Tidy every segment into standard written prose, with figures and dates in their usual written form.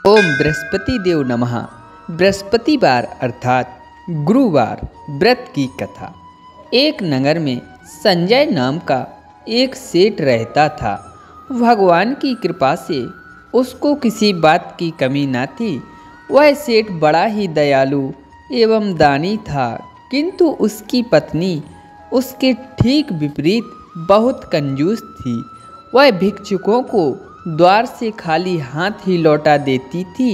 ओम बृहस्पति देव नमः। बृहस्पतिवार अर्थात गुरुवार व्रत की कथा। एक नगर में संजय नाम का एक सेठ रहता था। भगवान की कृपा से उसको किसी बात की कमी न थी। वह सेठ बड़ा ही दयालु एवं दानी था, किंतु उसकी पत्नी उसके ठीक विपरीत बहुत कंजूस थी। वह भिक्षुकों को द्वार से खाली हाथ ही लौटा देती थी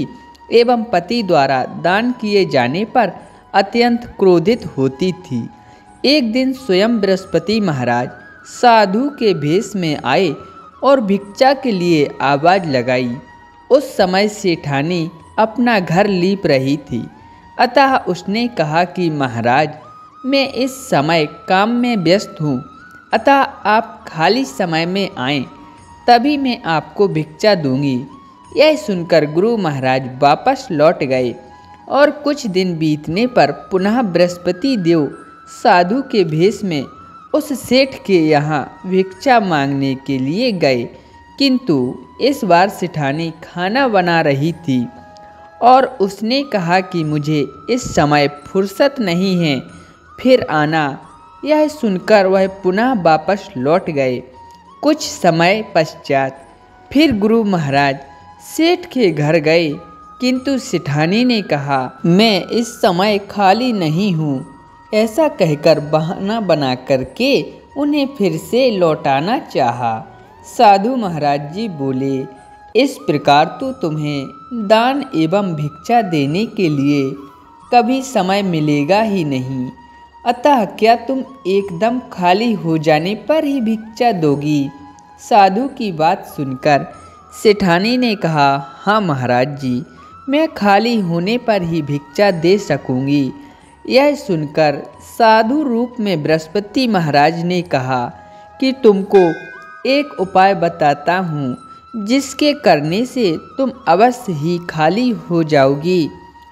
एवं पति द्वारा दान किए जाने पर अत्यंत क्रोधित होती थी। एक दिन स्वयं बृहस्पति महाराज साधु के भेष में आए और भिक्षा के लिए आवाज लगाई। उस समय सेठानी अपना घर लीप रही थी, अतः उसने कहा कि महाराज, मैं इस समय काम में व्यस्त हूँ, अतः आप खाली समय में आएं, तभी मैं आपको भिक्षा दूंगी। यह सुनकर गुरु महाराज वापस लौट गए और कुछ दिन बीतने पर पुनः बृहस्पति देव साधु के भेष में उस सेठ के यहाँ भिक्षा मांगने के लिए गए, किंतु इस बार सेठानी खाना बना रही थी और उसने कहा कि मुझे इस समय फुर्सत नहीं है, फिर आना। यह सुनकर वह पुनः वापस लौट गए। कुछ समय पश्चात फिर गुरु महाराज सेठ के घर गए, किंतु सेठानी ने कहा, मैं इस समय खाली नहीं हूँ। ऐसा कहकर बहाना बना करके उन्हें फिर से लौटाना चाहा। साधु महाराज जी बोले, इस प्रकार तो तुम्हें दान एवं भिक्षा देने के लिए कभी समय मिलेगा ही नहीं, अतः क्या तुम एकदम खाली हो जाने पर ही भिक्षा दोगी? साधु की बात सुनकर सेठानी ने कहा, हाँ महाराज जी, मैं खाली होने पर ही भिक्षा दे सकूंगी। यह सुनकर साधु रूप में बृहस्पति महाराज ने कहा कि तुमको एक उपाय बताता हूँ, जिसके करने से तुम अवश्य ही खाली हो जाओगी।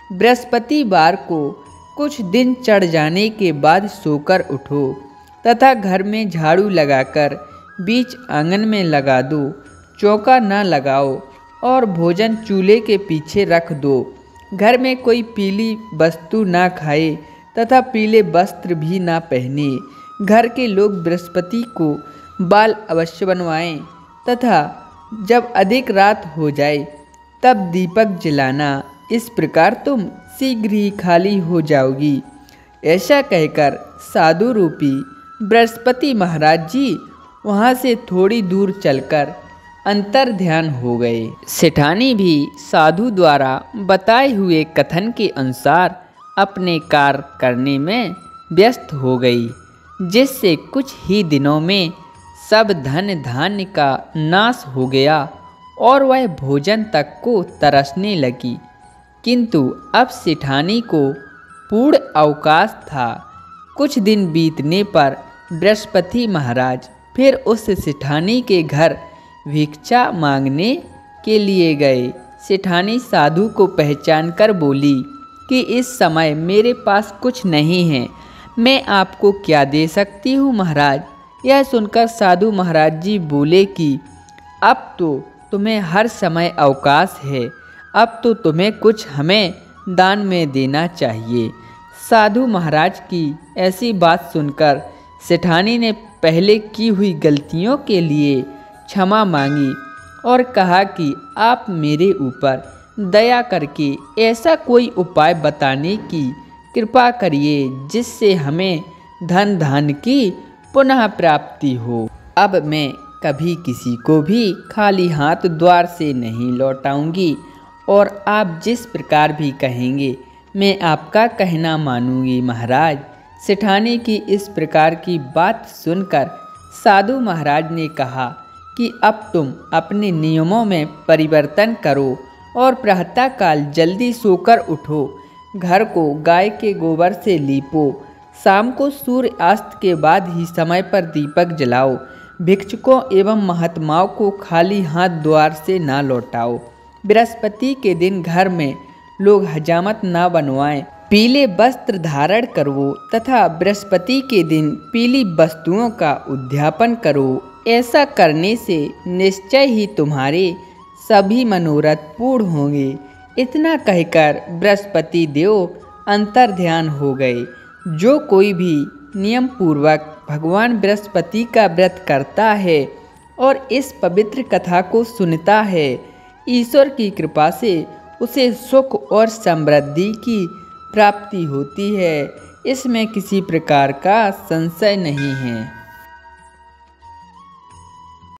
बृहस्पतिवार को कुछ दिन चढ़ जाने के बाद सोकर उठो तथा घर में झाड़ू लगाकर बीच आंगन में लगा दो। चौका न लगाओ और भोजन चूल्हे के पीछे रख दो। घर में कोई पीली वस्तु ना खाए तथा पीले वस्त्र भी ना पहने। घर के लोग बृहस्पति को बाल अवश्य बनवाएं तथा जब अधिक रात हो जाए तब दीपक जलाना। इस प्रकार तुम शीघ्र ही खाली हो जाओगी। ऐसा कहकर साधु रूपी बृहस्पति महाराज जी वहाँ से थोड़ी दूर चलकर अंतर ध्यान हो गए। सेठानी भी साधु द्वारा बताए हुए कथन के अनुसार अपने कार्य करने में व्यस्त हो गई, जिससे कुछ ही दिनों में सब धन धान्य का नाश हो गया और वह भोजन तक को तरसने लगी। किंतु अब सेठानी को पूर्ण अवकाश था। कुछ दिन बीतने पर बृहस्पति महाराज फिर उस सेठानी के घर भिक्षा मांगने के लिए गए। सेठानी साधु को पहचान कर बोली कि इस समय मेरे पास कुछ नहीं है, मैं आपको क्या दे सकती हूँ महाराज? यह सुनकर साधु महाराज जी बोले कि अब तो तुम्हें हर समय अवकाश है, अब तो तुम्हें कुछ हमें दान में देना चाहिए। साधु महाराज की ऐसी बात सुनकर सेठानी ने पहले की हुई गलतियों के लिए क्षमा मांगी और कहा कि आप मेरे ऊपर दया करके ऐसा कोई उपाय बताने की कृपा करिए, जिससे हमें धन धान्य की पुनः प्राप्ति हो। अब मैं कभी किसी को भी खाली हाथ द्वार से नहीं लौटाऊंगी और आप जिस प्रकार भी कहेंगे मैं आपका कहना मानूंगी महाराज। सेठानी की इस प्रकार की बात सुनकर साधु महाराज ने कहा कि अब तुम अपने नियमों में परिवर्तन करो और प्रातःकाल जल्दी सोकर उठो। घर को गाय के गोबर से लीपो। शाम को सूर्य अस्त के बाद ही समय पर दीपक जलाओ। भिक्षुकों एवं महात्माओं को खाली हाथ द्वार से ना लौटाओ। बृहस्पति के दिन घर में लोग हजामत ना बनवाएं। पीले वस्त्र धारण करो तथा बृहस्पति के दिन पीली वस्तुओं का उद्यापन करो। ऐसा करने से निश्चय ही तुम्हारे सभी मनोरथ पूर्ण होंगे। इतना कहकर बृहस्पति देव अंतर्ध्यान हो गए। जो कोई भी नियम पूर्वक भगवान बृहस्पति का व्रत करता है और इस पवित्र कथा को सुनता है, ईश्वर की कृपा से उसे सुख और समृद्धि की प्राप्ति होती है। इसमें किसी प्रकार का संशय नहीं है।